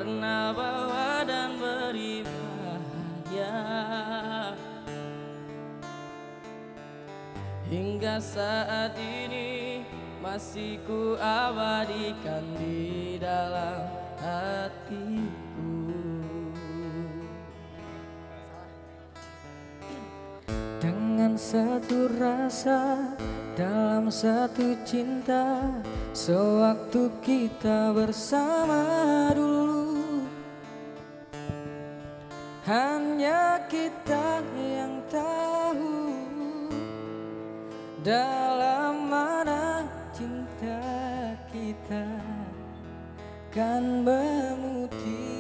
pernah bawa dan beri bahagia. Hingga saat ini masih ku abadikan di dalam hatiku. Dengan satu rasa dalam satu cinta, sewaktu kita bersama dulu, hanya kita yang tahu dalam mana cinta kita kan memutih.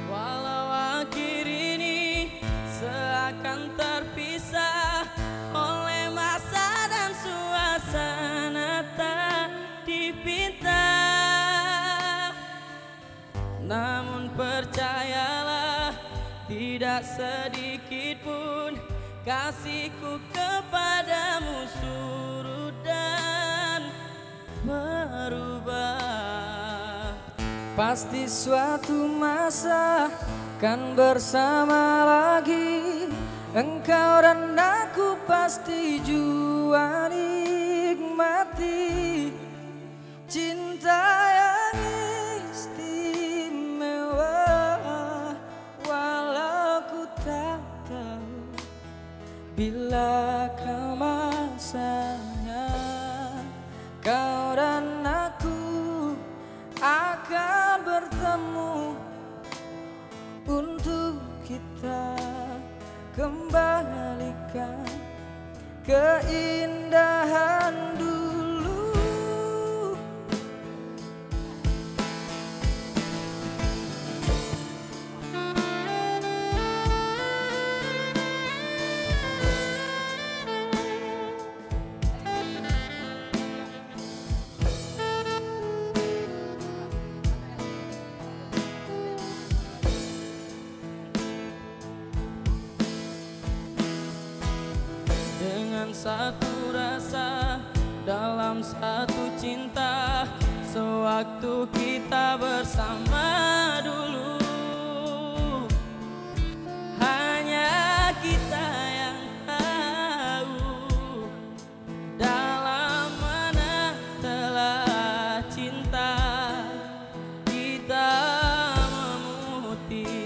Walau akhir ini seakan terpisah oleh masa dan suasana tak dipinta, namun percayalah tidak sedikit pun kasihku kepadamu surut dan berubah. Pasti suatu masa kan bersama lagi, engkau dan aku pasti jua nikmati cinta yang istimewa. Walau ku tak tahu bila masanya kau dan aku akan bertemu untuk kita kembalikan keindahan dulu. Dengan satu rasa dalam satu cinta, sewaktu kita bersama dulu, hanya kita yang tahu dalam mana telah cinta kita memutih.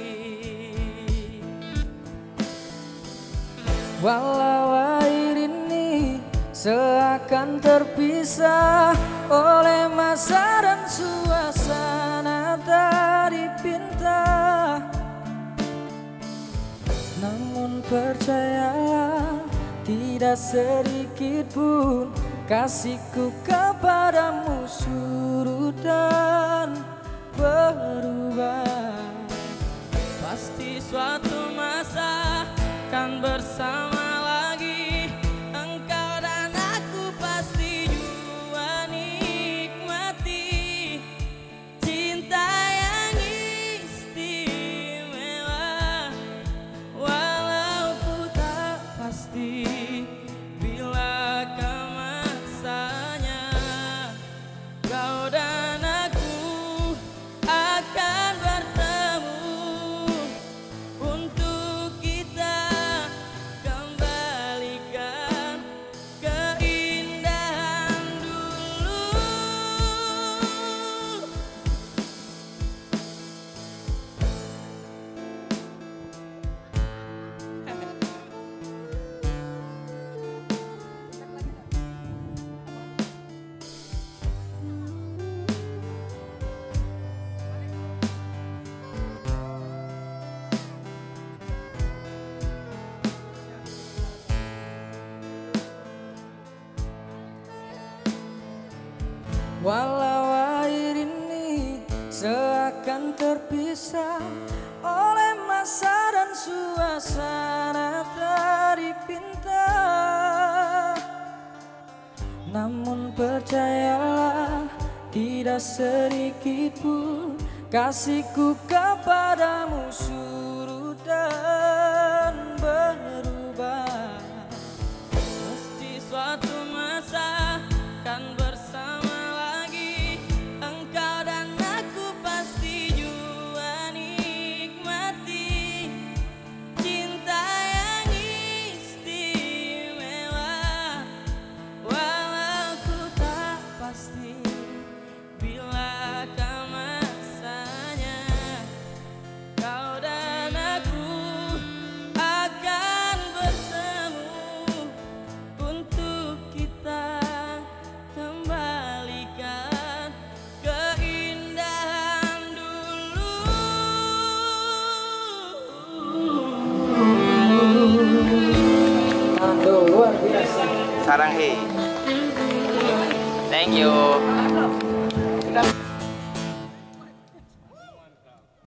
Walau air ini seakan terpisah oleh masa dan suasana tak dipinta, namun percayalah tidak sedikit pun kasihku kepadamu surut dan berubah. Pasti suatu masa kan bersama lagi, engkau dan aku pasti jua nikmati cinta yang istimewa. Walau ku tak pasti bila masanya kau dan aku akan bertemu untuk kita kembalikan keindahan dulu. Walau air ini seakan terpisah oleh masa dan suasana tak dipinta, namun percayalah tidak sedikit pun kasihku kepadamu surut dan berubah. sarang he. Thank you.